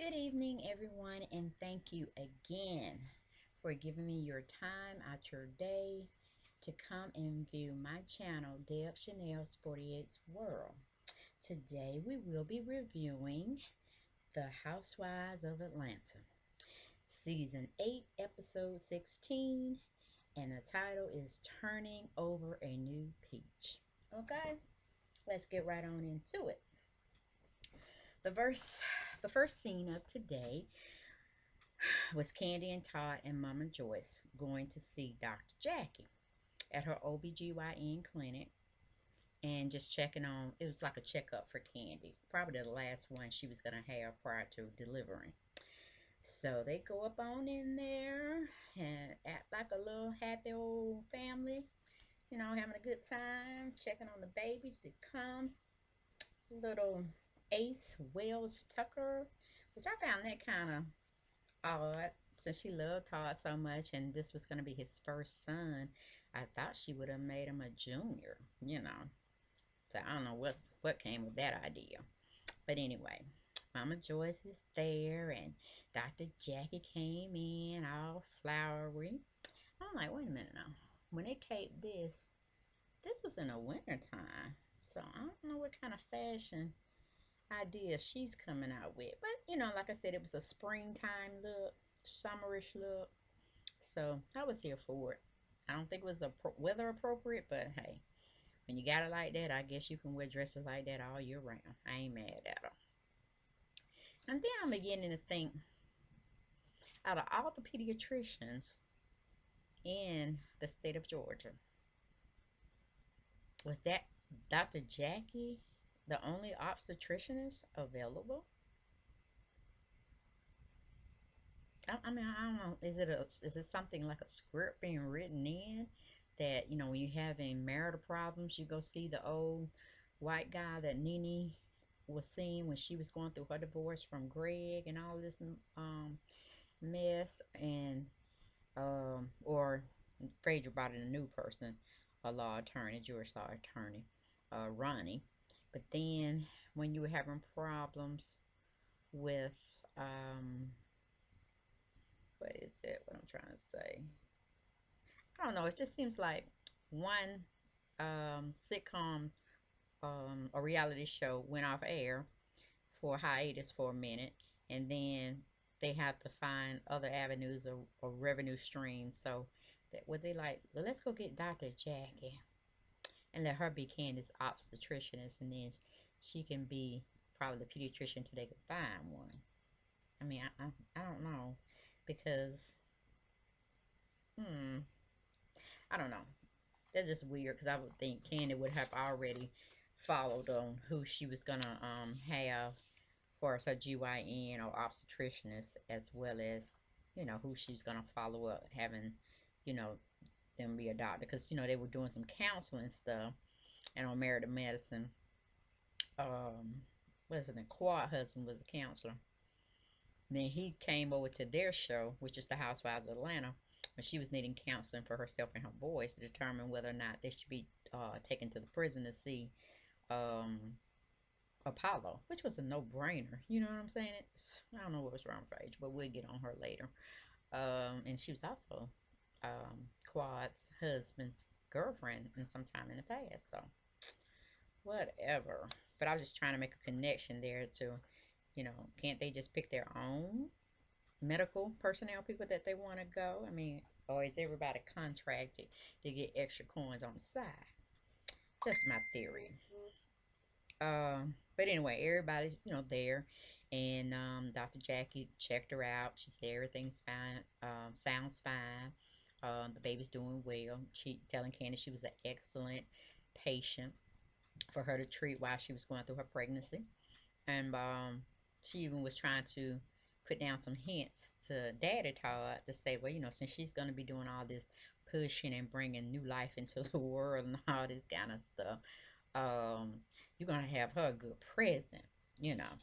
Good evening, everyone, and thank you again for giving me your time out your day to come and view my channel, Deb Chanel's 48th World. Today, we will be reviewing The Housewives of Atlanta, Season 8, Episode 16, and the title is Turning Over a New Peach. Okay, let's get right on into it. The verse, the first scene of today was Candy and Todd and Mama Joyce going to see Dr. Jackie at her OBGYN clinic and just checking on, it was like a checkup for Candy, probably the last one she was going to have prior to delivering. So they go up on in there and act like a little happy old family, having a good time, checking on the babies that come. Little Ace Wells Tucker, which I found that kind of odd since she loved Todd so much and this was going to be his first son. I thought she would have made him a junior. So I don't know what came with that idea. But anyway, Mama Joyce is there and Dr. Jackie came in all flowery. I'm like, wait a minute now. When they taped this was in the winter time. So I don't know what kind of fashion idea she's coming out with. But, like I said, it was a springtime look, summerish look. So I was here for it. I don't think it was weather appropriate, but hey, when you got it like that, I guess you can wear dresses like that all year round. I ain't mad at her. And then I'm beginning to think, out of all the pediatricians in the state of Georgia, was that Dr. Jackie the only obstetricianist available? I mean, I don't know. Is it something like a script being written in that when you're having marital problems, you go see the old white guy that Nene was seeing when she was going through her divorce from Greg and all this mess, and or Phaedra brought in a new person, a law attorney, Jewish law attorney, Ronnie. But then when you were having problems with what is it? What I'm trying to say? I don't know. It just seems like one sitcom, a reality show went off air for hiatus for a minute, and then they have to find other avenues of revenue streams. So that what they like, well, let's go get Dr. Jackie and let her be Candace's obstetricianist, and then she can be probably the pediatrician until they can find one. I mean, I don't know because hmm I don't know. That's just weird because I would think Candy would have already followed on who she was gonna have for her GYN or obstetricianist, as well as who she's gonna follow up having you know them be a doctor, because they were doing some counseling stuff, and on Married to Medicine, what is it? The Quad husband was a counselor. Then he came over to their show, which is the Housewives of Atlanta, when she was needing counseling for herself and her boys to determine whether or not they should be taken to the prison to see um, Apollo, which was a no-brainer. You know what I'm saying? I don't know what was wrong with age, but we'll get on her later. And she was also Quad's husband's girlfriend in some time in the past. So whatever. But I was just trying to make a connection there to, can't they just pick their own medical personnel people that they want to go? I mean, or is everybody contracted to get extra coins on the side? Just my theory. But anyway, everybody's there, and Dr. Jackie checked her out. She said everything's fine, sounds fine. The baby's doing well. She telling Candy she was an excellent patient for her to treat while she was going through her pregnancy, and she even was trying to put down some hints to Daddy Todd to say, well, since she's going to be doing all this pushing and bringing new life into the world and all this kind of stuff, you're going to have her a good present, you know.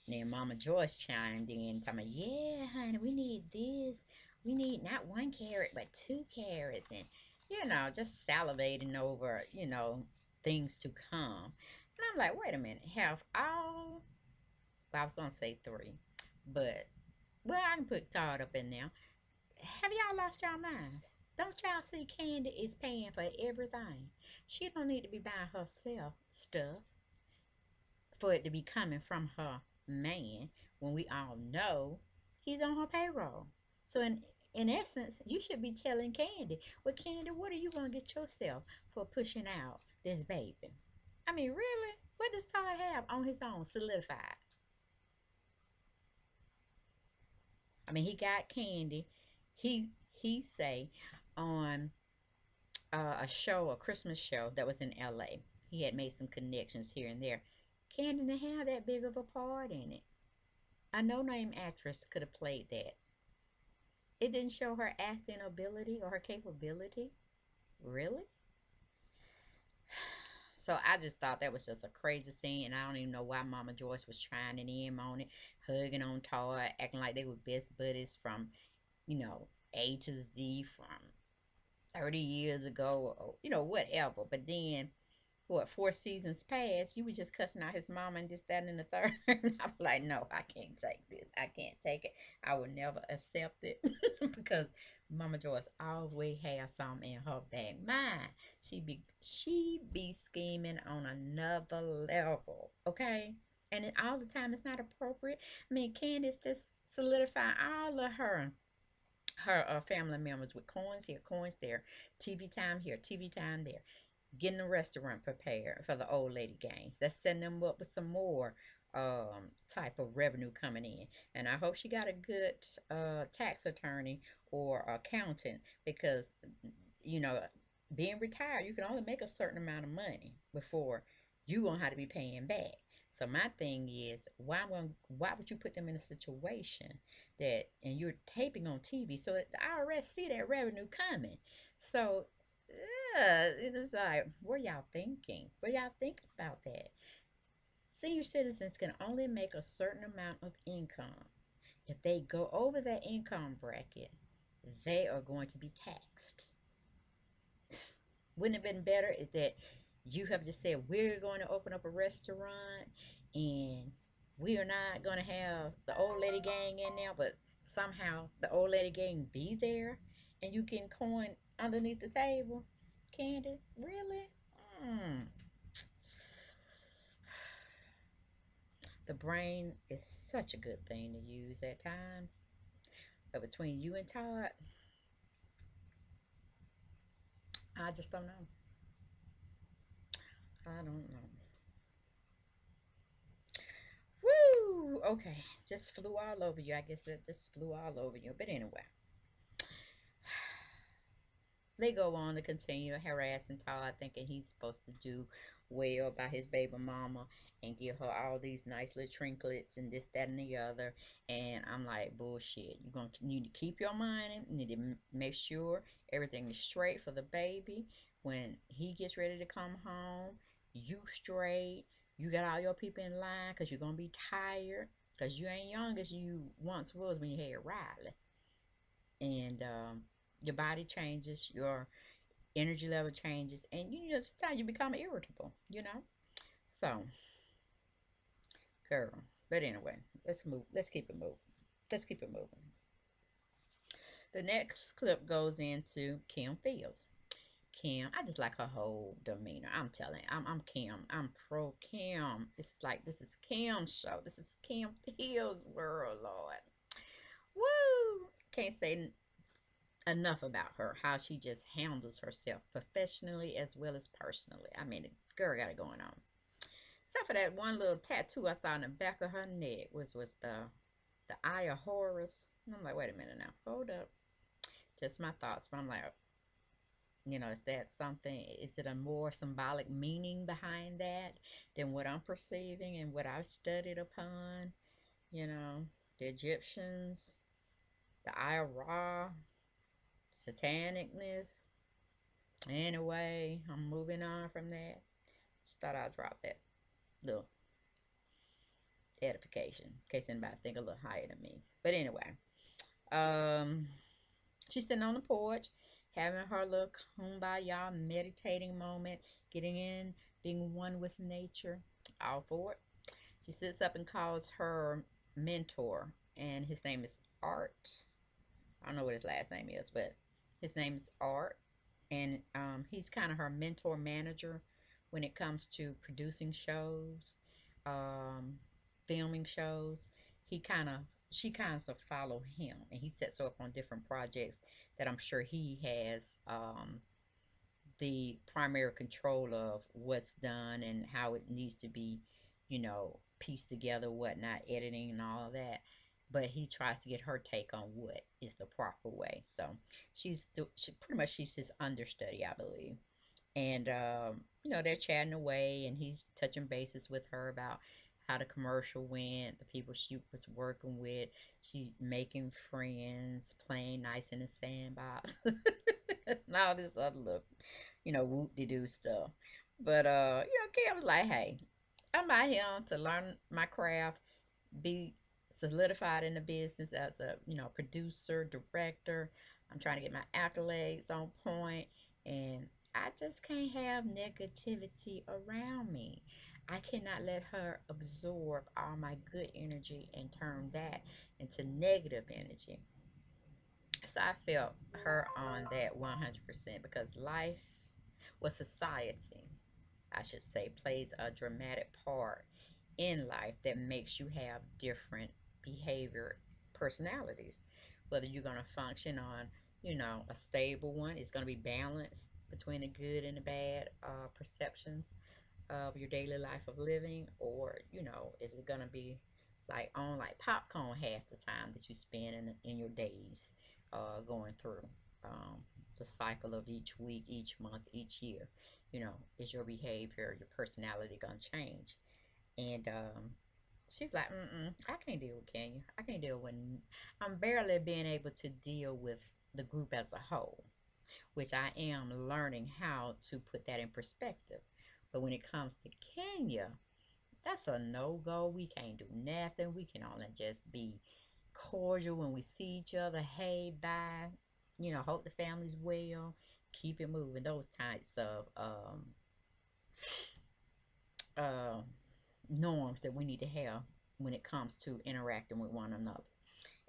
And then Mama Joyce chimed in, talking about, yeah, honey, we need this. We need not 1 carat, but 2 carats. And, just salivating over, things to come. And I'm like, wait a minute, have all, well, I was going to say three, But, well, I can put Todd up in there. Have y'all lost y'all minds? Don't y'all see Candy is paying for everything? She don't need to be buying herself stuff for it to be coming from her man when we all know he's on her payroll. So in essence, you should be telling Candy, well, Candy, what are you gonna get yourself for pushing out this baby? I mean, really? What does Todd have on his own solidified? I mean, he got Candy. He say on a show, a Christmas show that was in L.A. He had made some connections here and there. Candy didn't have that big of a part in it. A no-name actress could have played that. It didn't show her acting ability or her capability. Really? So I just thought that was just a crazy scene, and I don't even know why Mama Joyce was trying in him on it, hugging on Todd, acting like they were best buddies from, A to Z from 30 years ago, or, whatever. But then what, 4 seasons past, you was just cussing out his mama and this, that, and the third. I'm like, no, I can't take this. I can't take it. I will never accept it because Mama Joyce always has something in her back mind. She be scheming on another level, okay? And all the time, it's not appropriate. I mean, Candace just solidified all of her family members with coins here, coins there, TV time here, TV time there, getting the restaurant prepared for the old lady games. That's setting them up with some more type of revenue coming in. And I hope she got a good tax attorney or accountant because, you know, being retired, you can only make a certain amount of money before you gonna have to be paying back. So my thing is, why would you put them in a situation that, and you're taping on TV, so the IRS see that revenue coming. So yeah, it was like, what y'all thinking? What y'all thinking about that? Senior citizens can only make a certain amount of income. If they go over that income bracket, they are going to be taxed. Wouldn't it have been better if that you have just said, we're going to open up a restaurant and we are not going to have the old lady gang in there, but somehow the old lady gang be there and you can coin underneath the table? Candy, really? Mm. The brain is such a good thing to use at times. But between you and Todd, I just don't know. I don't know. Woo! Okay, just flew all over you. I guess that just flew all over you. But anyway, they go on to continue harassing Todd, thinking he's supposed to do well by his baby mama and give her all these nice little trinkets and this, that, and the other. And I'm like, bullshit. You're going to need to keep your money. You need to make sure everything is straight for the baby. When he gets ready to come home, you straight. You got all your people in line because you're going to be tired because you ain't young as you once was when you had Riley. And your body changes, your energy level changes, and sometimes you become irritable, So, girl. But anyway, let's move. Let's keep it moving. Let's keep it moving. The next clip goes into Kim Fields. Kim, I just like her whole demeanor. I'm telling you, I'm Kim. I'm pro Kim. It's like this is Kim's show. This is Kim Fields' world, Lord. Woo! Can't say enough about her, how she just handles herself professionally as well as personally. I mean, the girl got it going on. Except for that one little tattoo I saw in the back of her neck was the Eye of Horus. And I'm like, wait a minute now, hold up. Just my thoughts, but I'm like, is that something? Is it a more symbolic meaning behind that than what I'm perceiving and what I've studied upon? You know, the Egyptians, the Eye of Ra, satanicness. Anyway, I'm moving on from that. Just thought I'd drop that little edification in case anybody think a little higher than me. But anyway, um, she's sitting on the porch having her little kumbaya meditating moment, getting in, being one with nature. All for it. She sits up and calls her mentor and his name is Art. I don't know what his last name is, but his name is Art, and he's kind of her mentor manager when it comes to producing shows, um, filming shows. He kind of she kind of follow him, and he sets her up on different projects that I'm sure he has the primary control of what's done and how it needs to be, pieced together, whatnot, editing and all of that. But he tries to get her take on what is the proper way. So pretty much she's his understudy, I believe. And they're chatting away, and he's touching bases with her about how the commercial went, the people she was working with. She's making friends, playing nice in the sandbox, and all this other little, whoop de doo stuff. But Kim was like, "Hey, I'm out here to learn my craft, be solidified in the business as a producer, director. I'm trying to get my accolades on point, and I just can't have negativity around me. I cannot let her absorb all my good energy and turn that into negative energy." So I felt her on that 100% because life, well, society, I should say, plays a dramatic part in life that makes you have different behavior personalities. Whether you're going to function on, a stable one, it's going to be balanced between the good and the bad perceptions of your daily life of living, or is it going to be like on like popcorn half the time that you spend in your days going through the cycle of each week, each month, each year? Is your behavior, your personality going to change? And she's like, I can't deal with Kenya. I can't deal with. I'm barely being able to deal with the group as a whole, which I am learning how to put that in perspective. But when it comes to Kenya, that's a no go. We can't do nothing. We can only just be cordial when we see each other. Hey, bye. Hope the family's well. Keep it moving. Those types of uh, norms that we need to have when it comes to interacting with one another.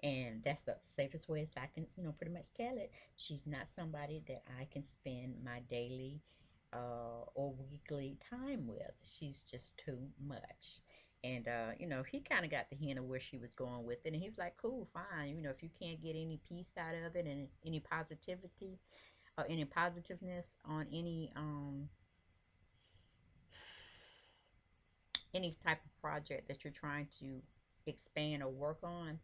And that's the safest way as I can, pretty much tell it. She's not somebody that I can spend my daily or weekly time with. She's just too much. And, he kind of got the hint of where she was going with it. And he was like, cool, fine. If you can't get any peace out of it and any positivity or any positiveness on any type of project that you're trying to expand or work on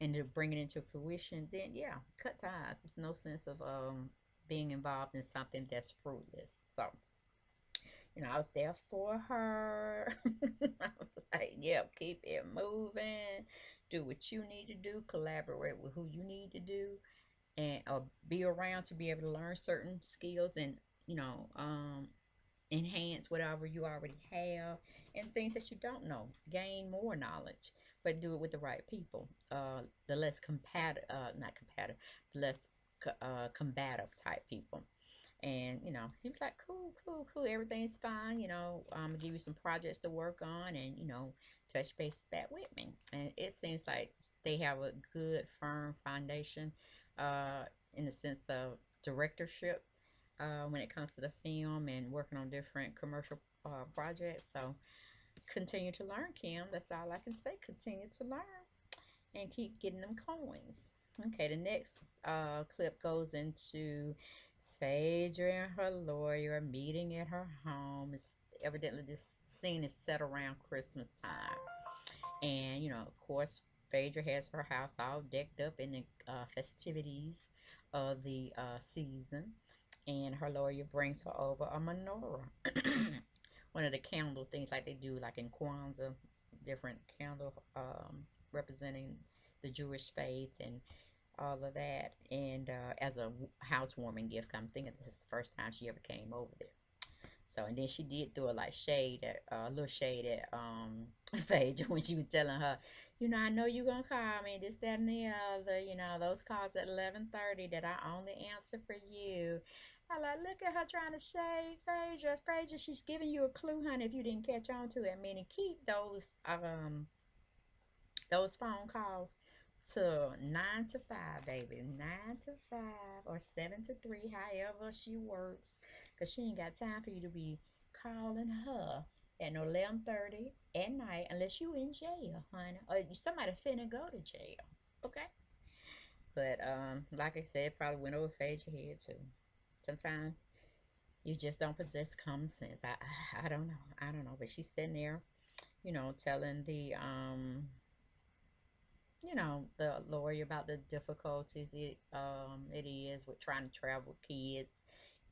and to bring it into fruition, then yeah, cut ties. There's no sense of being involved in something that's fruitless. So, I was there for her. I was like, yep, keep it moving. Do what you need to do. Collaborate with who you need to do, and be around to be able to learn certain skills and enhance whatever you already have, and things that you don't know. Gain more knowledge, but do it with the right people. The less compatible, not compatible, the less combative type people. And he was like, cool, cool, cool. Everything's fine. I'm gonna give you some projects to work on, and touch base back with me. And it seems like they have a good, firm foundation, in the sense of directorship, when it comes to the film and working on different commercial projects. So continue to learn, Kim. That's all I can say. Continue to learn and keep getting them coins. Okay, the next clip goes into Phaedra and her lawyer meeting at her home. It's evidently this scene is set around Christmas time. And, of course, Phaedra has her house all decked up in the festivities of the season. And her lawyer brings her over a menorah. One of the candle things like they do like in Kwanzaa, different candle representing the Jewish faith and all of that. And as a housewarming gift, I'm thinking this is the first time she ever came over there. So, and then she did throw a little shade at Phaedra when she was telling her, I know you're gonna call me this, that, and the other. Those calls at 11:30 that I only answer for you. I like, look at her trying to shade Phaedra. Phaedra, she's giving you a clue, honey. If you didn't catch on to it, meaning keep those phone calls to 9 to 5, baby. 9 to 5 or 7 to 3, however she works. Because she ain't got time for you to be calling her at no 11:30 at night unless you in jail, honey. Or somebody finna go to jail. Okay? But like I said, probably went over Phaedra's head too. Sometimes you just don't possess common sense. I don't know. I don't know. But she's sitting there, telling the lawyer about the difficulties it is with trying to travel with kids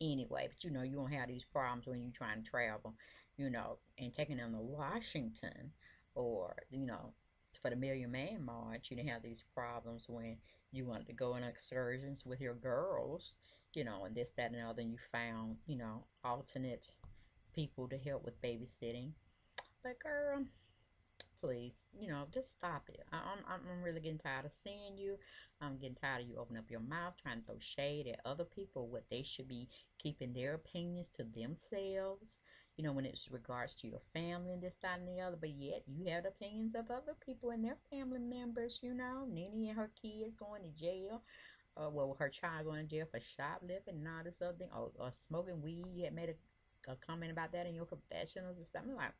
anyway. But you don't have these problems when you're trying to travel, and taking them to Washington or for the Million Man March. You didn't have these problems when you wanted to go on excursions with your girls, and this, that, and the other. And you found alternate people to help with babysitting. But girl, please, just stop it. I'm really getting tired of seeing you. I'm getting tired of you opening up your mouth trying to throw shade at other people, what they should be keeping their opinions to themselves, when it's regards to your family and this, that, and the other. But yet you have opinions of other people and their family members, Nene and her kids going to jail. Well, her child going to jail for shoplifting and all this other thing, or smoking weed. You had made a comment about that in your confessionals and stuff. I'm like,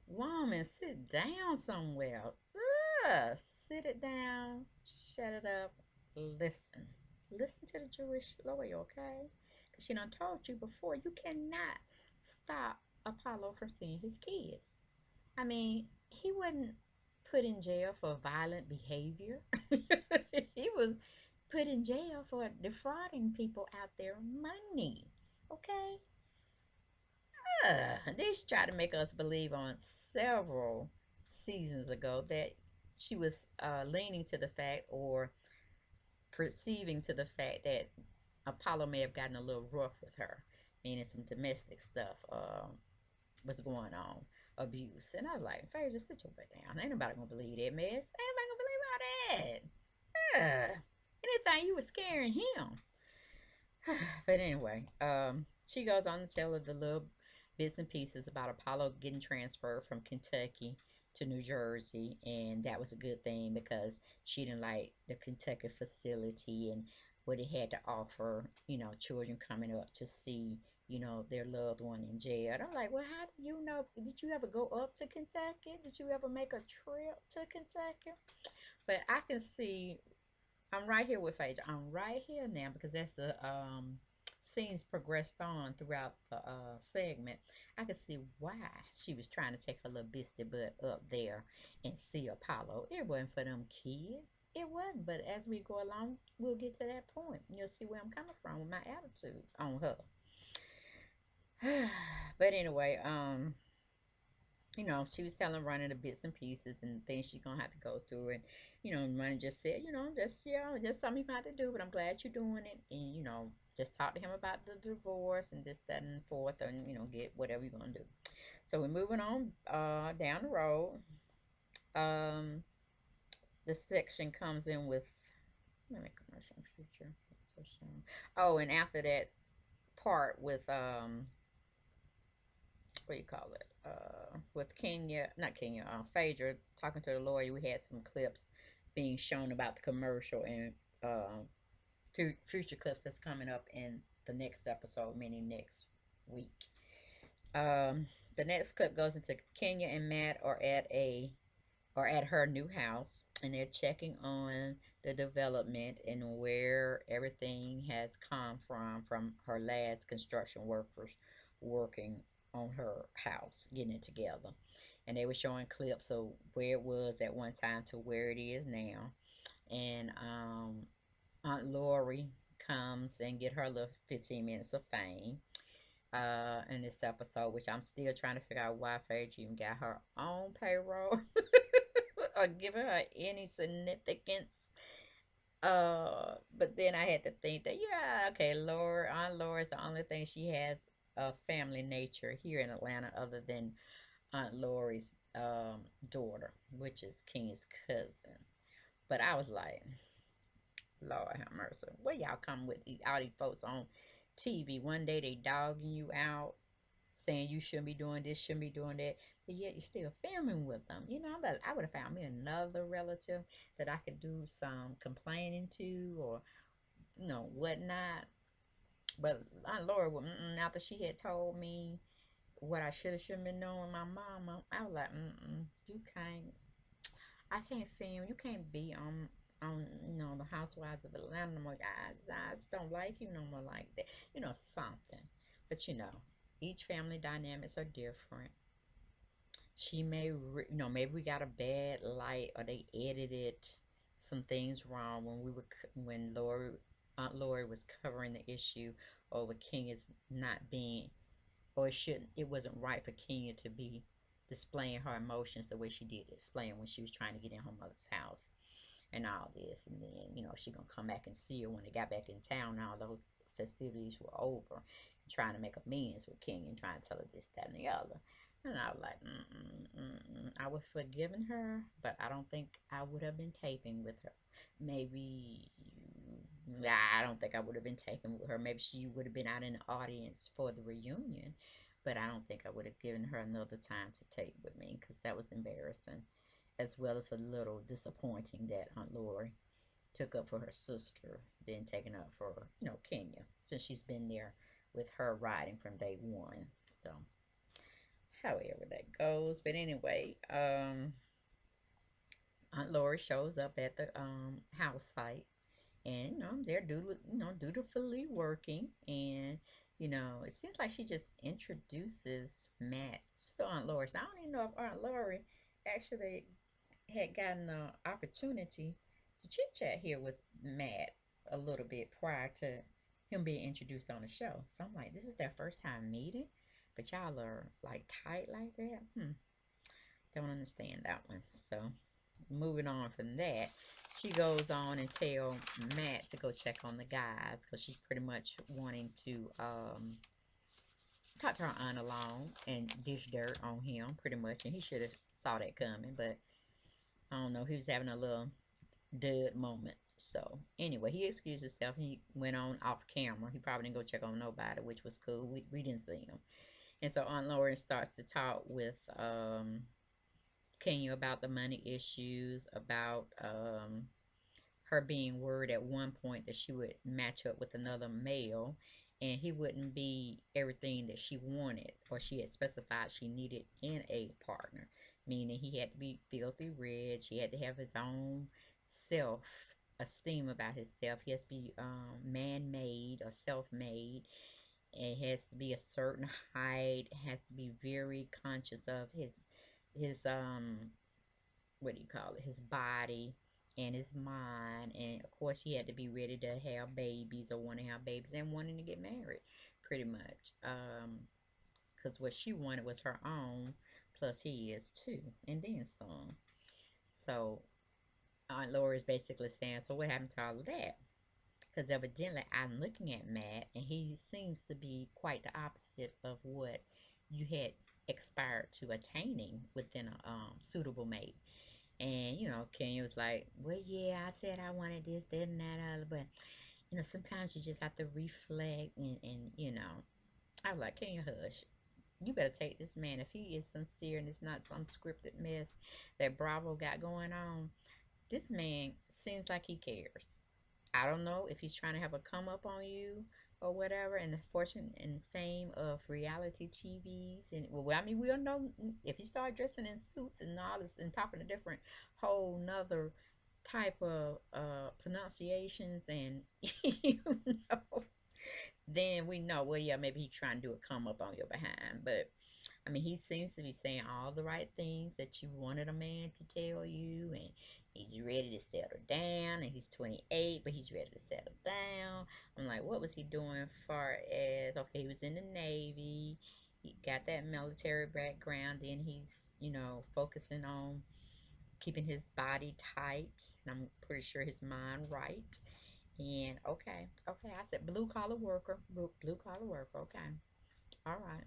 woman, sit down somewhere. Sit it down. Shut it up. Listen. Listen to the Jewish lawyer, okay? Because she done told you before, you cannot stop Apollo from seeing his kids. I mean, he wasn't put in jail for violent behavior. He was put in jail for defrauding people out their money. Okay? They tried to make us believe on several seasons ago that she was leaning to the fact or perceiving to the fact that Apollo may have gotten a little rough with her, meaning some domestic stuff was going on, abuse. And I was like, Faye, just sit your butt down. Ain't nobody gonna believe that mess. Ain't nobody gonna believe all that. Anything you was scaring him. But anyway, she goes on to tell her the little bits and pieces about Apollo getting transferred from Kentucky to New Jersey, and that was a good thing because she didn't like the Kentucky facility and what it had to offer, children coming up to see, their loved one in jail. And I'm like, well, how do you know? Did you ever go up to Kentucky? Did you ever make a trip to Kentucky? But I can see I'm right here with Phaedra. I'm right here now because that's the scenes progressed on throughout the segment. I could see why she was trying to take her little bisty butt up there and see Apollo. It wasn't for them kids. It wasn't. But as we go along, we'll get to that point. You'll see where I'm coming from with my attitude on her. But anyway, she was telling Ronnie the bits and pieces and things she's gonna have to go through. And, Ronnie just said, just something you have to do, but I'm glad you're doing it. And, just talk to him about the divorce and this, that, and forth, and, get whatever you're gonna do. So we're moving on down the road. The section comes in with, let me commercial future. Oh, and after that part with what do you call it? With Kenya, not Kenya, Phaedra talking to the lawyer. We had some clips being shown about the commercial and future clips that's coming up in the next episode, meaning next week. The next clip goes into Kenya and Matt are at her new house, and they're checking on the development and where everything has come from her last construction workers working on her house, getting it together. And they were showing clips of where it was at one time to where it is now. And Aunt Lori comes and get her little 15 minutes of fame in this episode, which I'm still trying to figure out why Phaedra even got her own payroll or giving her any significance. But then I had to think that, yeah, okay, Aunt Laura is the only thing she has a family nature here in Atlanta other than Aunt Lori's daughter, which is King's cousin. But I was like, Lord have mercy. Where y'all come with all these folks on TV? One day they dogging you out, saying you shouldn't be doing this, shouldn't be doing that, but yet you're still filming with them. You know, but I would have found me another relative that I could do some complaining to, or whatnot. But Aunt Laura, after she had told me what I should have shouldn't been doing, my mama, I was like, you can't. I can't film. You can't be on the Housewives of Atlanta no more. I just don't like you no more like that. Something. But each family dynamics are different. She may, maybe we got a bad light, or they edited some things wrong when Aunt Lori was covering the issue over Kenya's not being, or it wasn't right for Kenya to be displaying her emotions the way she did, displaying when she was trying to get in her mother's house and all this. And then, she gonna come back and see her when they got back in town. All those festivities were over, trying to make amends with King and trying to tell her this, that, and the other. And I was like, I would have forgiven her, but I don't think I would have been taping with her. Maybe, I don't think I would have been taping with her. Maybe she would have been out in the audience for the reunion, but I don't think I would have given her another time to tape with me, because that was embarrassing, as well as a little disappointing that Aunt Lori took up for her sister, then taking up for, Kenya, since she's been there with her riding from day one. So, however that goes. But anyway, Aunt Lori shows up at the house site, and they're dutifully working, and it seems like she just introduces Matt to Aunt Lori. So I don't even know if Aunt Lori actually had gotten the opportunity to chit chat here with Matt a little bit prior to him being introduced on the show. So I'm like, this is their first time meeting, but y'all are like tight like that. Don't understand that one. So moving on from that, she goes on and tell Matt to go check on the guys, because she's pretty much wanting to talk to her aunt alone and dish dirt on him, pretty much. And he should have saw that coming, but I don't know. He was having a little dud moment. So anyway, he excused himself. He went on off camera. He probably didn't go check on nobody, which was cool. We didn't see him. And so Aunt Lauren starts to talk with Kenya about the money issues, about her being worried at one point that she would match up with another male and he wouldn't be everything that she wanted, or she had specified she needed in a partner, meaning he had to be filthy rich, he had to have his own self esteem about himself, he has to be man-made or self-made, it has to be a certain height, it has to be very conscious of his what do you call it, his body and his mind. And of course he had to be ready to have babies, or want to have babies, and wanting to get married, pretty much, because what she wanted was her own, plus he is too, and then some. So Aunt Laura is basically saying, so what happened to all of that? Because evidently I'm looking at Matt and he seems to be quite the opposite of what you had aspired to attaining within a suitable mate. And Kenya was like, well, yeah, I said I wanted this, that, and that, other, but sometimes you just have to reflect, and I was like, Kenya, hush. You better take this man, if he is sincere and it's not some scripted mess that Bravo got going on. This man seems like he cares. I don't know if he's trying to have a come up on you or whatever, and the fortune and fame of reality TVs. And well, I mean, we'll know if you start dressing in suits and all this and talking to different whole nother type of pronunciations, and then we know, well, yeah, maybe he's trying to do a come up on your behind. But I mean, he seems to be saying all the right things that you wanted a man to tell you, and he's ready to settle down, and he's 28, but he's ready to settle down. I'm like, what was he doing far as, okay, he was in the Navy, he got that military background, then he's, focusing on keeping his body tight, and I'm pretty sure his mind right. And okay, I said blue collar worker, blue collar worker, okay, all right.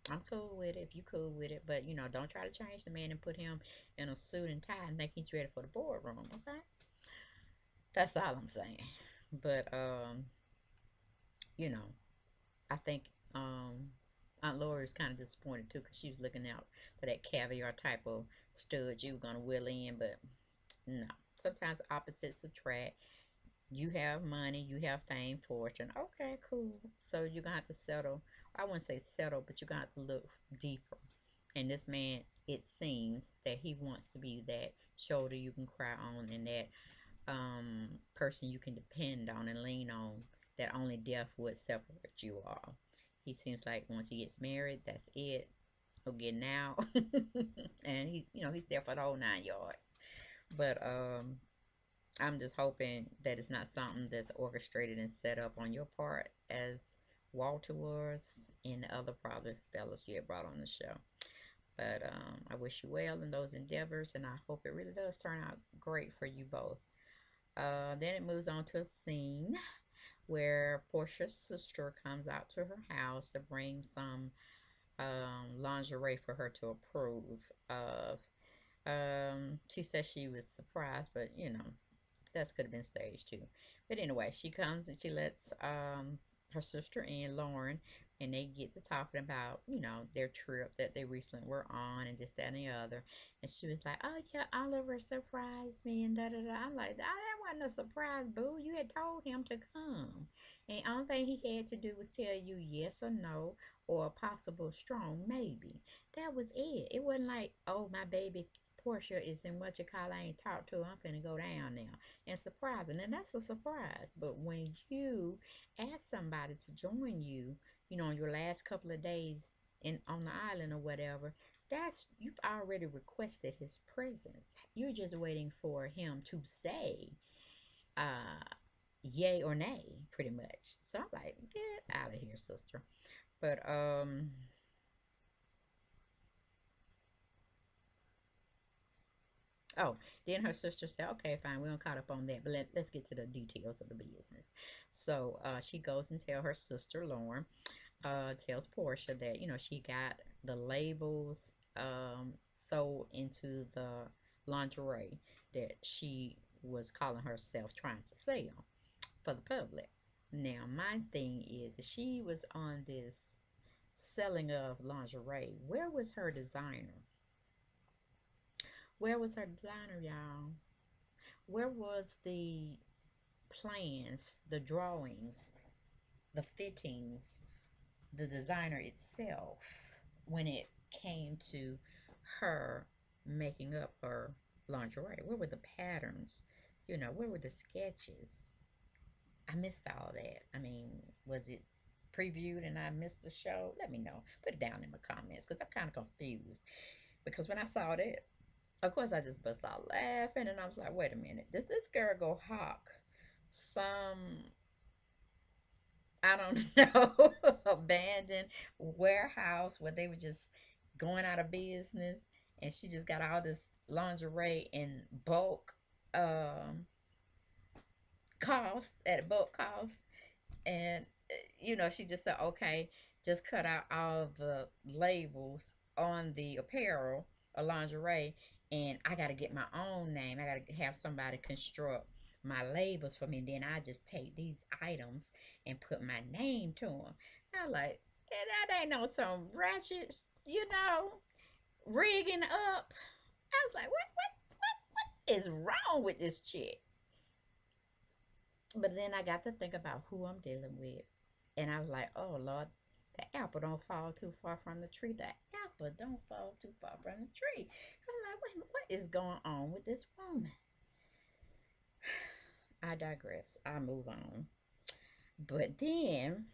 I'm cool with it if you cool with it, but don't try to change the man and put him in a suit and tie and think he's ready for the boardroom, okay? That's all I'm saying. But you know, I think Aunt Lori was kind of disappointed too because she was looking out for that caviar type of stud you were gonna will in, but no. Sometimes opposites attract. You have money, you have fame, fortune. Okay, cool. So you're gonna have to settle. I wouldn't say settle, but you're gonna have to look deeper. And this man, it seems that he wants to be that shoulder you can cry on and that person you can depend on and lean on, that only death would separate you all. He seems like once he gets married, that's it. He'll get now. And he's there for the whole 9 yards. But I'm just hoping that it's not something that's orchestrated and set up on your part, as Walter was and the other probably fellas you had brought on the show. But I wish you well in those endeavors, and I hope it really does turn out great for you both. Then it moves on to a scene where Portia's sister comes out to her house to bring some lingerie for her to approve of. She says she was surprised, but that could have been staged too. But anyway, she comes and she lets her sister in, Lauren, and they get to talking about, their trip that they recently were on and this, that, and the other. And she was like, "Oh yeah, Oliver surprised me and da da da." I'm like, "Oh, that wasn't a surprise, boo. You had told him to come. And the only thing he had to do was tell you yes or no or a possible strong maybe. That was it. It wasn't like, oh, my baby Portia is in what you call I ain't talked to. I'm finna go down now and surprising. And that's a surprise. But when you ask somebody to join you, on your last couple of days on the island or whatever, that's you've already requested his presence. You're just waiting for him to say uh yay or nay, pretty much. So I'm like, get out of here, sister. But oh, then her sister said, okay, fine, we don't caught up on that, but let's get to the details of the business. So she goes and tell her sister, Lauren, tells Portia that, she got the labels sold into the lingerie that she was calling herself trying to sell for the public. Now, my thing is, she was on this selling of lingerie. Where was her designer? Where was her designer, y'all? Where was the plans, the drawings, the fittings, the designer itself when it came to her making up her lingerie? Where were the patterns? Where were the sketches? I missed all that. I mean, was it previewed and I missed the show? Let me know. Put it down in the comments because I'm kind of confused. Because when I saw that, of course, I just bust out laughing and I was like, wait a minute, did this girl go hawk some, I don't know, abandoned warehouse where they were just going out of business and she just got all this lingerie in bulk um, cost, at bulk cost? And she just said, okay, just cut out all the labels on the apparel or lingerie, and I got to get my own name. I got to have somebody construct my labels for me, and then I just take these items and put my name to them. I'm like, that ain't no some ratchet, rigging up. I was like, what is wrong with this chick? But then I got to think about who I'm dealing with. And I was like, oh Lord, the apple don't fall too far from the tree. The apple don't fall too far from the tree. I'm like, wait, what is going on with this woman? I digress. I move on. But then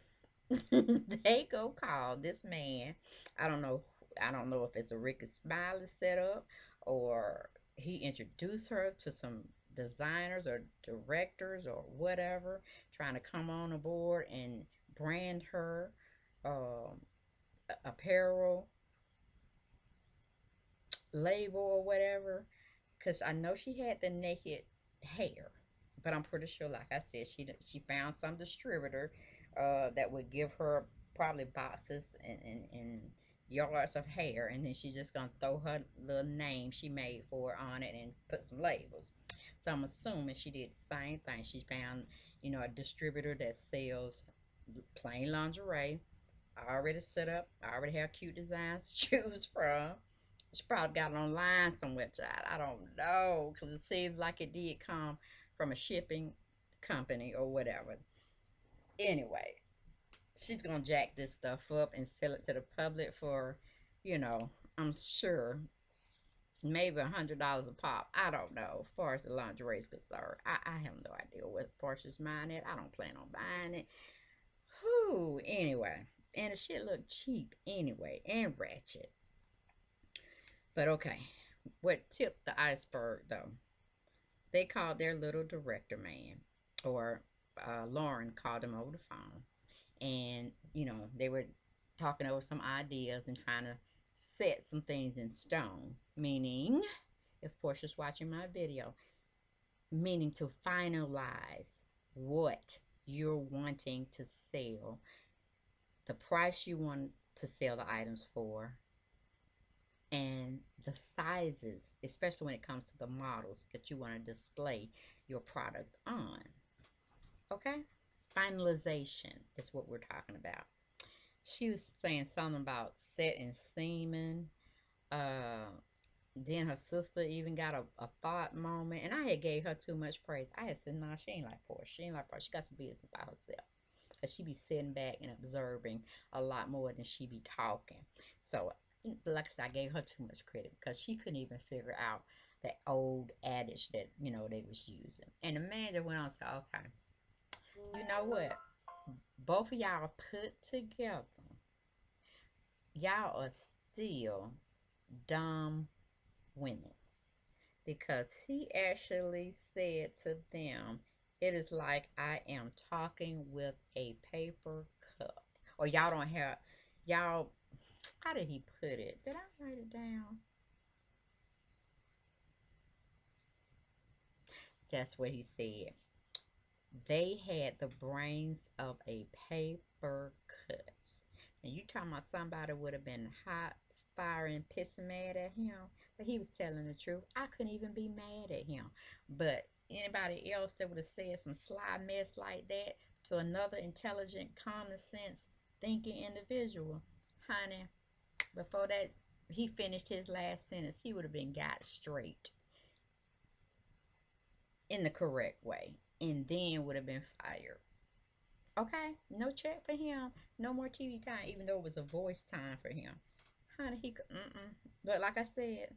they go call this man. I don't know. I don't know if it's a Ricky Smiley setup or he introduced her to some designers or directors or whatever, trying to come on board and brand her um, apparel label or whatever. Because I know she had the naked hair, but I'm pretty sure, like I said, she found some distributor that would give her probably boxes and yards of hair, and then she's just gonna throw her little name she made for it on it and put some labels. So I'm assuming she did the same thing. She found, a distributor that sells plain lingerie I already set up. I already have cute designs to choose from. She probably got it online somewhere, child. I don't know, because it seems like it did come from a shipping company or whatever. Anyway, she's gonna jack this stuff up and sell it to the public for, you know, I'm sure maybe $100 a pop. I don't know. As far as the lingerie is concerned, I have no idea what Portia's mind is. I don't plan on buying it. Whew. Anyway, and the shit look cheap anyway and ratchet. But okay, what tipped the iceberg though? They called their little director man, or Lauren called him over the phone, and they were talking over some ideas and trying to set some things in stone. Meaning, if Portia's watching my video, meaning to finalize what you're wanting to sell, the price you want to sell the items for, and the sizes, especially when it comes to the models that you want to display your product on. Okay? Finalization is what we're talking about. She was saying something about setting semen. Uh, then her sister even got a thought moment, and I had gave her too much praise. I had said, "Nah, she ain't like Portia. She ain't like Portia. She got some business by herself, cause she be sitting back and observing a lot more than she be talking." So, like I said, I gave her too much credit because she couldn't even figure out the old adage that they was using. And the man just went on and said, "Okay, you know what? Both of y'all put together, y'all are still dumb women." Because he actually said to them, "It is like I am talking with a paper cup." Or y'all don't have, y'all, how did he put it? Did I write it down? That's what he said. They had the brains of a paper cut. And you talking about somebody would have been hot, fire, and pissing mad at him. But he was telling the truth. I couldn't even be mad at him. But anybody else that would have said some sly mess like that to another intelligent, common sense thinking individual, honey, before that he finished his last sentence, he would have been got straight in the correct way and then would have been fired. Okay, no check for him, no more TV time, even though it was a voice time for him. Honey, he could, but like I said,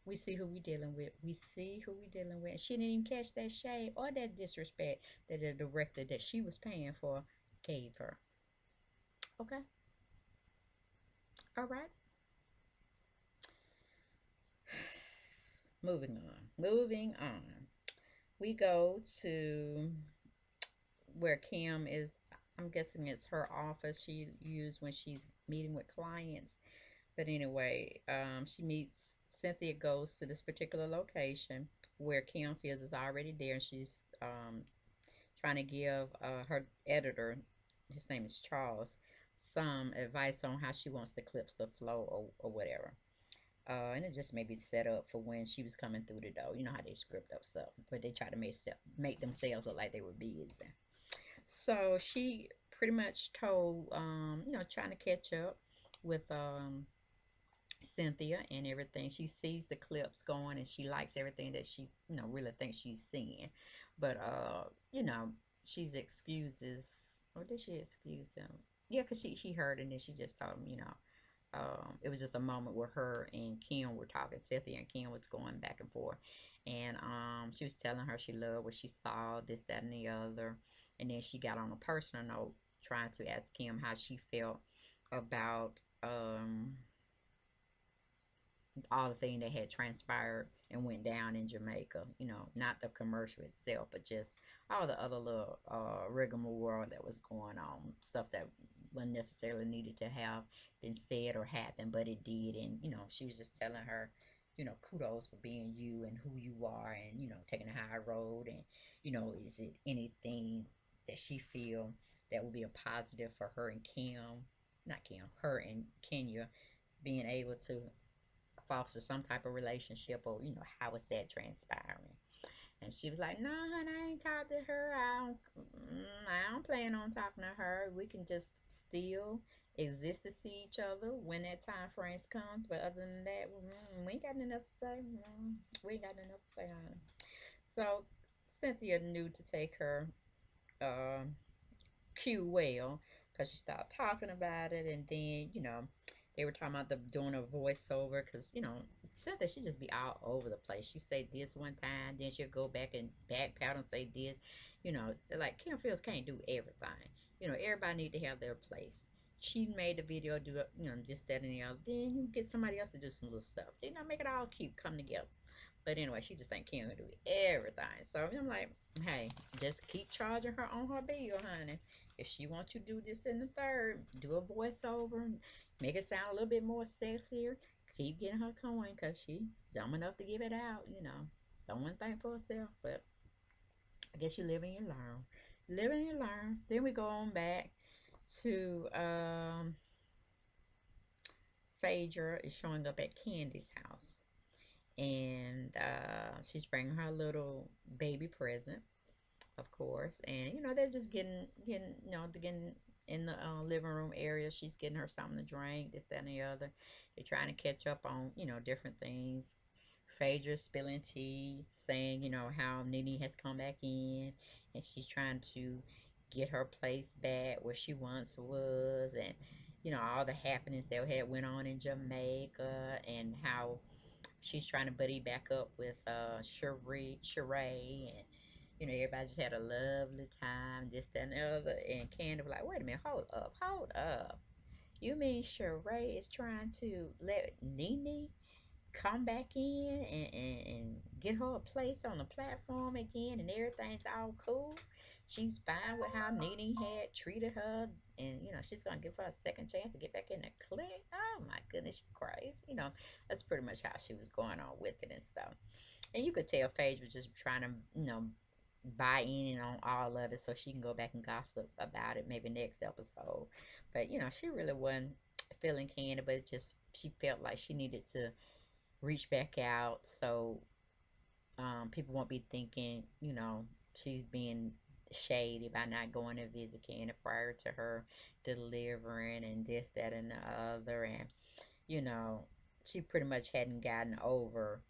we see who we dealing with. We see who we dealing with. She didn't even catch that shade or that disrespect that the director that she was paying for gave her. Okay, all right. Moving on. Moving on. We go to where Kim is. I'm guessing it's her office she used when she's meeting with clients. But anyway, she meets, Cynthia goes to this particular location where Kim feels is already there, and she's trying to give her editor, his name is Charles, some advice on how she wants the clips to flow, or whatever. And it just maybe set up for when she was coming through the door. You know how they script up stuff, but they try to make themselves look like they were busy. So she pretty much told, trying to catch up with Cynthia and everything. She sees the clips going and she likes everything that she, really thinks she's seeing. But, she's excuses, or did she excuse him? Yeah, because she heard and then she just told him, it was just a moment where her and Kim were talking. Cynthia and Kim was going back and forth. And she was telling her she loved what she saw, this, that, and the other. And then she got on a personal note trying to ask Kim how she felt about all the things that had transpired and went down in Jamaica. Not the commercial itself, but just all the other little rigmarole that was going on, stuff that wasn't necessarily needed to have been said or happened, but it did. And she was just telling her, kudos for being you and who you are, and taking the high road. And is it anything that she feel that would be a positive for her and her and Kenya being able to foster some type of relationship, or how is that transpiring? And she was like, "No, honey, I ain't talked to her. I don't plan on talking to her. We can just still exist to see each other when that time frame comes. But other than that, we ain't got nothing else to say. We ain't got nothing else to say on it. So Cynthia knew to take her um, cue well because she started talking about it, and then they were talking about the doing a voiceover because Cynthia she just be all over the place. She say this one time, then she'll go back and backpedal and say this. Like Kim Fields can't do everything. Everybody need to have their place. She made the video do this, that, and the other. Then you get somebody else to do some little stuff. So, make it all cute, come together. But anyway, she just think Kim can do everything. So I'm like, hey, just keep charging her on her bill, honey. If she wants you to do this in the third, do a voiceover, make it sound a little bit more sexier. Keep getting her coin because she dumb enough to give it out. Don't want to think for herself, but I guess you live and you learn. Live and you learn. Then we go on back to Phaedra is showing up at Candy's house. And she's bringing her little baby present, of course. And they're just they're getting in the living room area. She's getting her something to drink, this, that, and the other. They're trying to catch up on different things. Phaedra spilling tea, saying how Nene has come back in, and she's trying to get her place back where she once was, and all the happenings that had went on in Jamaica, and how she's trying to buddy back up with Sheree, and everybody just had a lovely time, this, that, and the other. And Candy was like, wait a minute, hold up. You mean Sheree is trying to let Nene come back in and get her a place on the platform again, and everything's all cool? She's fine with how Nene had treated her, and she's gonna give her a second chance to get back in the clique. Oh my goodness, she crazy. That's pretty much how she was going on with it and stuff. And you could tell Paige was just trying to buy in on all of it so she can go back and gossip about it maybe next episode. But she really wasn't feeling Candy, but it just she felt like she needed to reach back out so people won't be thinking she's being shady by not going to visit Candy prior to her delivering and this, that, and the other. And you know she pretty much hadn't gotten over,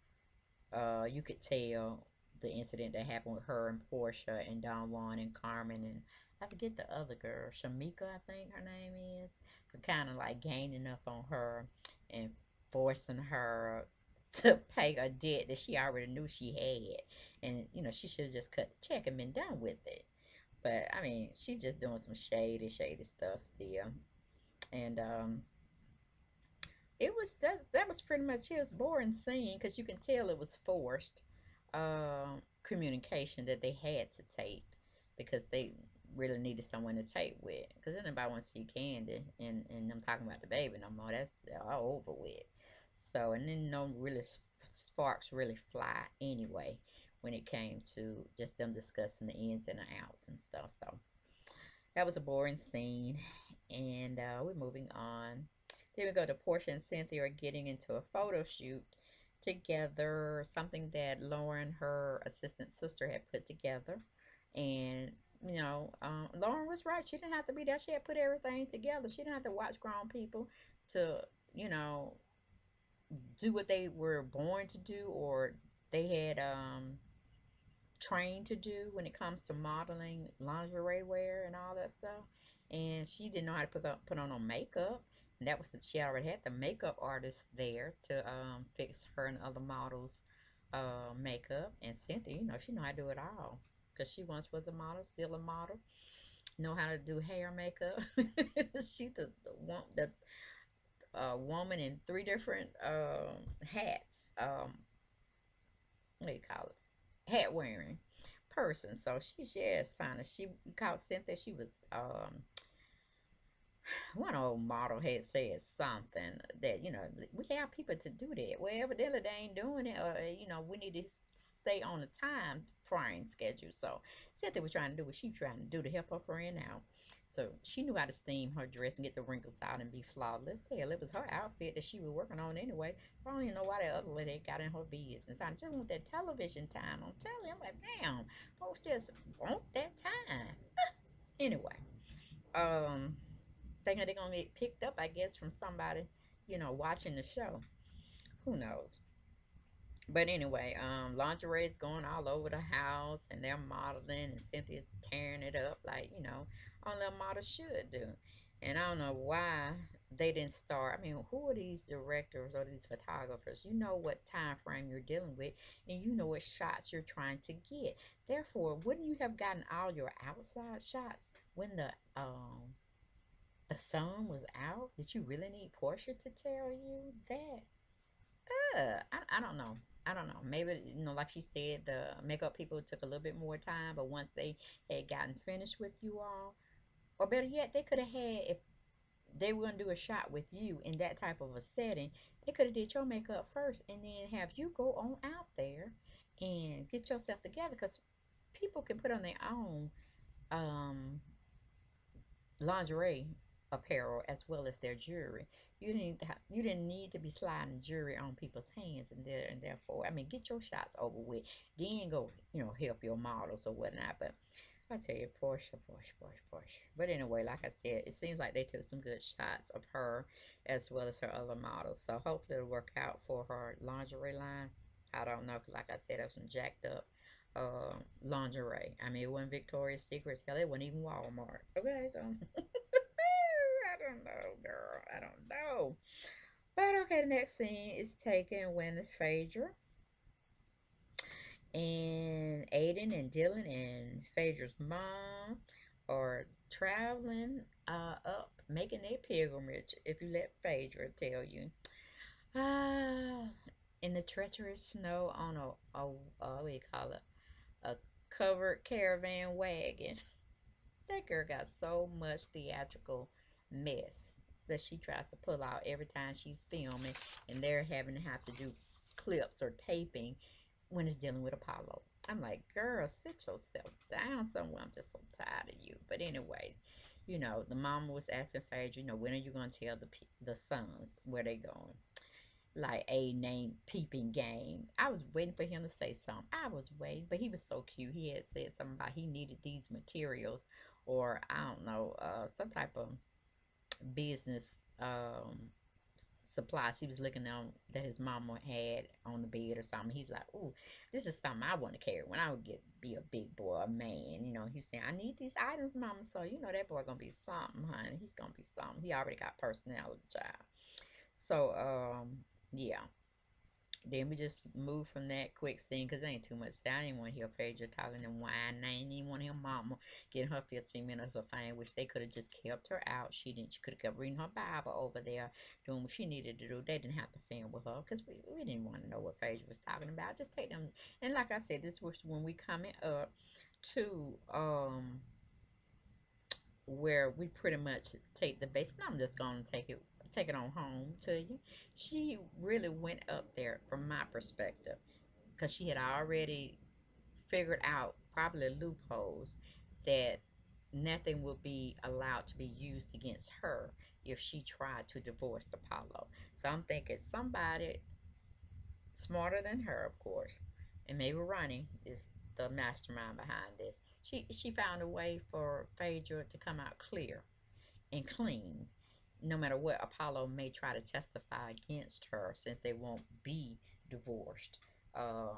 you could tell, the incident that happened with her and Portia and Don Juan and Carmen, and I forget the other girl, Shamika, I think her name is, for kind of like gaining up on her and forcing her to pay a debt that she already knew she had. And she should have just cut the check and been done with it. But I mean, she's just doing some shady stuff still. And it was that was pretty much his boring scene because you can tell it was forced communication that they had to tape because they really needed someone to tape with, because anybody want to see Candy and them talking about the baby no more. That's all over with. So, and then no really sparks really fly anyway when it came to just them discussing the ins and the outs and stuff. So that was a boring scene. And we're moving on. Then we go to Portia and Cynthia are getting into a photo shoot together, something that Lauren, her assistant sister, had put together. And Lauren was right. She didn't have to be there. She had put everything together. She didn't have to watch grown people to do what they were born to do, or they had trained to do when it comes to modeling lingerie wear and all that stuff. And she didn't know how to put on no makeup. And that was, she already had the makeup artist there to fix her and other models makeup. And Cynthia, she know how to do it all because she once was a model, still a model, know how to do hair, makeup. She the woman in three different hats. What do you call it? Hat wearing person. So she's, yes, honey. She called Cynthia. She was one old model had said something that we have people to do that. Well, evidently they ain't doing it, or we need to stay on the time frame schedule. So Cynthia was trying to do what she trying to do to help her friend out. So she knew how to steam her dress and get the wrinkles out and be flawless. Hell, it was her outfit that she was working on anyway. So I don't even know why that other lady got in her business. I just want that television time. I'm telling you, I'm like, damn, folks just want that time. Anyway, thinking they're gonna get picked up, I guess, from somebody, watching the show. Who knows? But anyway, lingerie is going all over the house, and they're modeling, and Cynthia's tearing it up like only a model should do. And I don't know why they didn't start. I mean, who are these directors or these photographers? You know what time frame you're dealing with, and you know what shots you're trying to get. Therefore, wouldn't you have gotten all your outside shots when the sun was out? Did you really need Portia to tell you that? I don't know. I don't know. Maybe, like she said, the makeup people took a little bit more time, but once they had gotten finished with you all, or better yet, they could have had, if they were going to do a shot with you in that type of a setting, they could have did your makeup first and then have you go on out there and get yourself together, because people can put on their own um, lingerie apparel as well as their jewelry. You didn't need to be sliding jewelry on people's hands, and therefore, I mean, get your shots over with. Then go, help your models or whatnot. But I tell you, Portia, Portia, Portia, Portia. But anyway, like I said, it seems like they took some good shots of her as well as her other models. So hopefully it'll work out for her lingerie line. I don't know, 'cause like I said, there's some jacked up lingerie. I mean, it wasn't Victoria's Secrets. Hell, it wasn't even Walmart. Okay, so I don't know, girl. I don't know. But okay, the next scene is taken when Phaedra and Aiden and Dylan and Phaedra's mom are traveling up, making their pilgrimage, if you let Phaedra tell you. Ah, in the treacherous snow on what do you call it? A covered caravan wagon. That girl got so much theatrical mess that she tries to pull out every time she's filming, and they're having to have to do clips or taping when it's dealing with Apollo. I'm like, girl, sit yourself down somewhere. I'm just so tired of you. But anyway, the mama was asking Phaedra, when are you going to tell the sons where they going? Like a name peeping game. I was waiting for him to say something. I was waiting, but he was so cute. He had said something about he needed these materials, or I don't know, some type of business supplies. He was looking on that his mama had on the bed or something. He's like, "Ooh, this is something I want to carry when I would be a big boy, a man." He's saying, "I need these items, mama." So that boy gonna be something, honey. He's gonna be something. He already got personality, child. So yeah. Then we just move from that quick scene because there ain't too much. I didn't want to hear Phaedra talking and whining. I didn't even want to hear Mama getting her 15 minutes of fame, which they could have just kept her out. She didn't. She could have kept reading her Bible over there, doing what she needed to do. They didn't have to film with her because we didn't want to know what Phaedra was talking about. Just take them. And like I said, this was when we coming up to where we pretty much take the base. And I'm just gonna take it on home to you. She really went up there from my perspective because she had already figured out probably loopholes that nothing would be allowed to be used against her if she tried to divorce Apollo. So I'm thinking somebody smarter than her, of course, and maybe Ronnie is the mastermind behind this. She found a way for Phaedra to come out clear and clean, no matter what Apollo may try to testify against her, since they won't be divorced uh,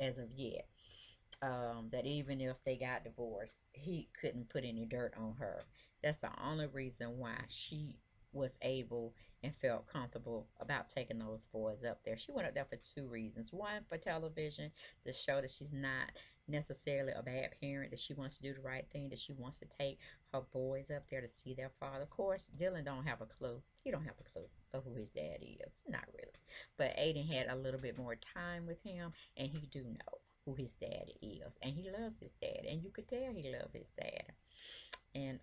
as of yet. That even if they got divorced, he couldn't put any dirt on her. That's the only reason why she was able and felt comfortable about taking those boys up there. She went up there for two reasons. One, for television, to show that she's not necessarily a bad parent, that she wants to do the right thing, that she wants to take her boys up there to see their father. Of course, Dylan don't have a clue. He don't have a clue of who his dad is. Not really. But Aiden had a little bit more time with him, and he do know who his dad is, and he loves his dad, and you could tell he loved his dad. And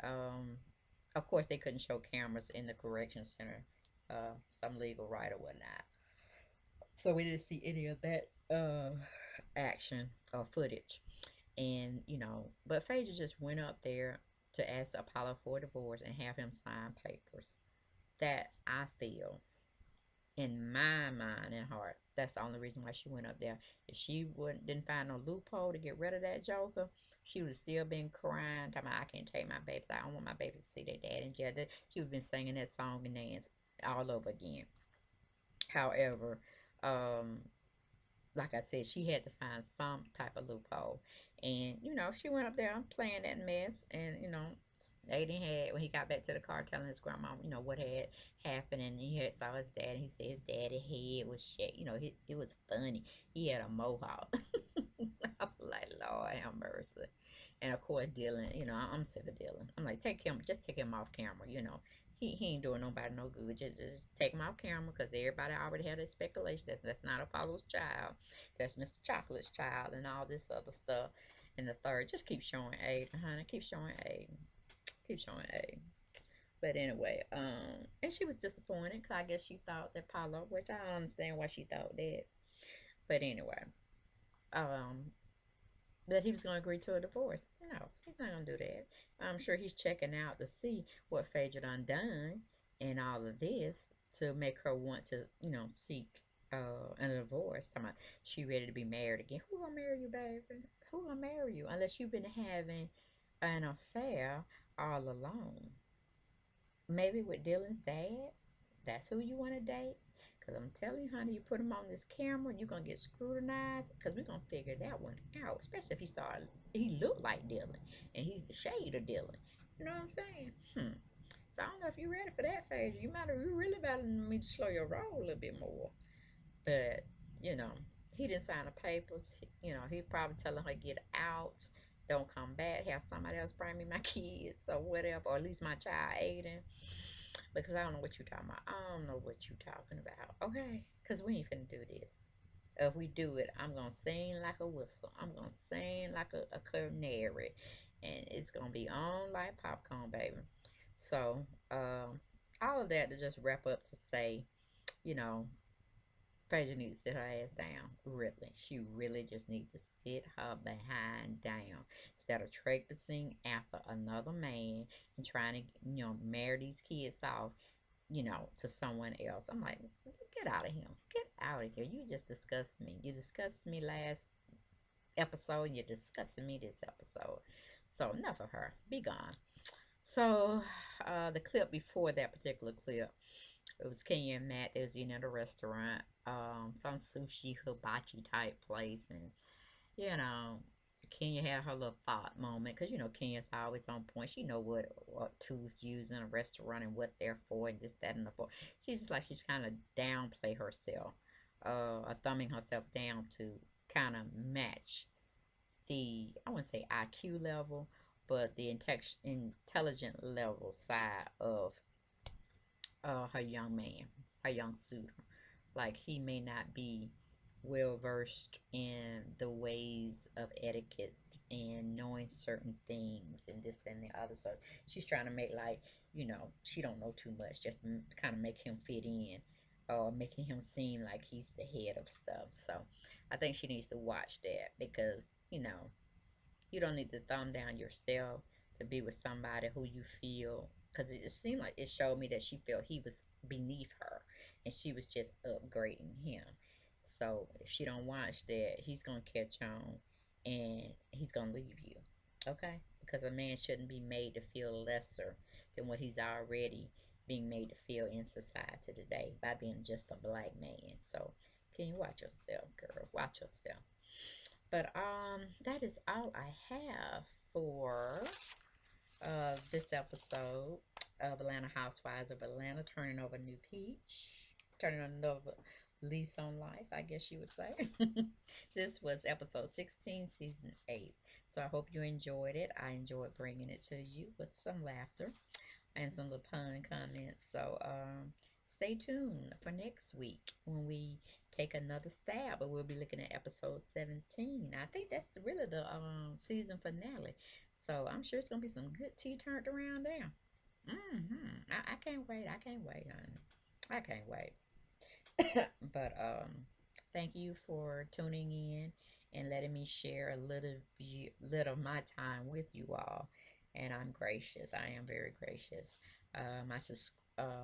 of course, they couldn't show cameras in the correction center, some legal right or whatnot, so we didn't see any of that action or footage. And but Phaedra just went up there to ask Apollo for a divorce and have him sign papers. That, I feel, in my mind and heart, that's the only reason why she went up there. If she wouldn't didn't find no loophole to get rid of that joker, she would have still been crying, talking about, I can't take my babies. I don't want my babies to see their dad in jail. She would have been singing that song and dance all over again. However, um, like I said, she had to find some type of loophole. And, she went up there playing that mess. And, Aiden had, when he got back to the car, telling his grandma, what had happened. And he had saw his dad. And he said his daddy head was shit. It was funny. He had a mohawk. I was like, Lord have mercy. And of course, Dylan, I'm sick of Dylan. I'm like, just take him off camera, He ain't doing nobody no good. Just take him off camera because everybody already had a speculation. That's not Apollo's child. That's Mr. Chocolate's child and all this other stuff. And the third, just keep showing Aiden, honey. Keep showing Aiden. Keep showing Aiden. But anyway, and she was disappointed because I guess she thought that Apollo, which I understand why she thought that. But anyway, um, that he was going to agree to a divorce. No, he's not going to do that. I'm sure he's checking out to see what Phaedra done and all of this to make her want to, seek a divorce. Talking about she ready to be married again. Who gonna marry you, baby? Who gonna marry you? Unless you've been having an affair all along. Maybe with Dylan's dad. That's who you want to date. Because I'm telling you, honey, you put him on this camera, you're going to get scrutinized. Because we're going to figure that one out. Especially if he looked like Dylan. And he's the shade of Dylan. You know what I'm saying? So I don't know if you're ready for that phase. You really better need to slow your roll a little bit more. But, you know, he didn't sign the papers. He probably telling her get out. Don't come back. Have somebody else bring me my kids or whatever. Or at least my child, Aiden. Because I don't know what you're talking about. I don't know what you're talking about. Okay? Because we ain't finna do this. If we do it, I'm going to sing like a whistle. I'm going to sing like a canary. And it's going to be on like popcorn, baby. So, all of that to just wrap up to say, you know, Phaedra needs to sit her ass down. Really. She really just needs to sit her behind down. Instead of traipsing after another man and trying to, marry these kids off, to someone else. I'm like, get out of here. Get out of here. You just disgust me. You discussed me last episode. You're discussing me this episode. So enough of her. Be gone. So the clip before that particular clip, it was Kenya and Matt. They was eating at a restaurant, some sushi hibachi type place, and Kenya had her little thought moment because Kenya's always on point. She know what tools to use in a restaurant and what they're for, and just that and the for. She's just like she's kind of downplay herself, thumbing herself down to kind of match the I wouldn't say IQ level, but the intelligent level side of her young man, her young suitor. Like he may not be well versed in the ways of etiquette and knowing certain things and this and the other. So she's trying to make like she don't know too much, just to kind of make him fit in, or making him seem like he's the head of stuff. So I think she needs to watch that because you don't need to thumb down yourself to be with somebody who you feel, because it seemed like it showed me that she felt he was beneath her and she was just upgrading him. So if she don't watch that, he's gonna catch on and he's gonna leave you. Okay? Because a man shouldn't be made to feel lesser than what he's already being made to feel in society today by being just a black man. So can you watch yourself, girl? Watch yourself. But that is all I have for this episode of Atlanta Housewives of Atlanta, turning over a new peach, turning another lease on life, I guess you would say. This was episode 16, season 8. So I hope you enjoyed it. I enjoyed bringing it to you with some laughter and some little pun comments. So stay tuned for next week when we take another stab, but we'll be looking at episode 17. I think that's really the season finale. So I'm sure it's gonna be some good tea turned around there. I can't wait. I can't wait, honey. I can't wait. But thank you for tuning in and letting me share a little of my time with you all. And I'm gracious. I am very gracious. My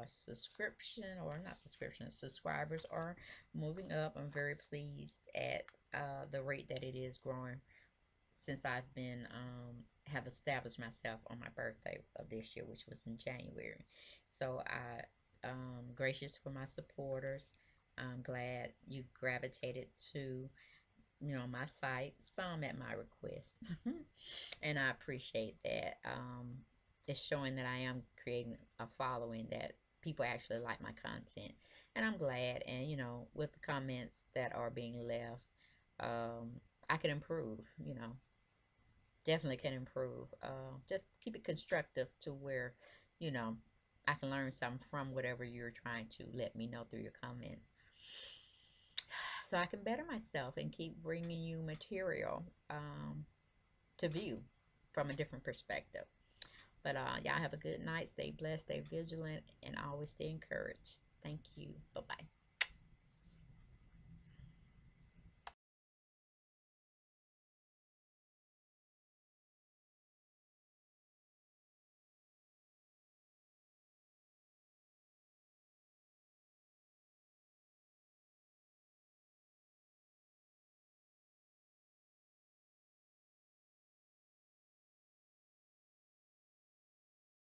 subscription, or not subscription, subscribers are moving up. I'm very pleased at the rate that it is growing since I've been have established myself on my birthday of this year, which was in January. So gracious for my supporters. I'm glad you gravitated to my site, some at my request. And I appreciate that. It's showing that I am creating a following, that people actually like my content, and I'm glad. And with the comments that are being left, I can improve. Definitely can improve. Just keep it constructive to where you know I can learn something from whatever you're trying to let me know through your comments, so I can better myself and keep bringing you material to view from a different perspective. But y'all have a good night. Stay blessed, stay vigilant, and always stay encouraged. Thank you. Bye bye.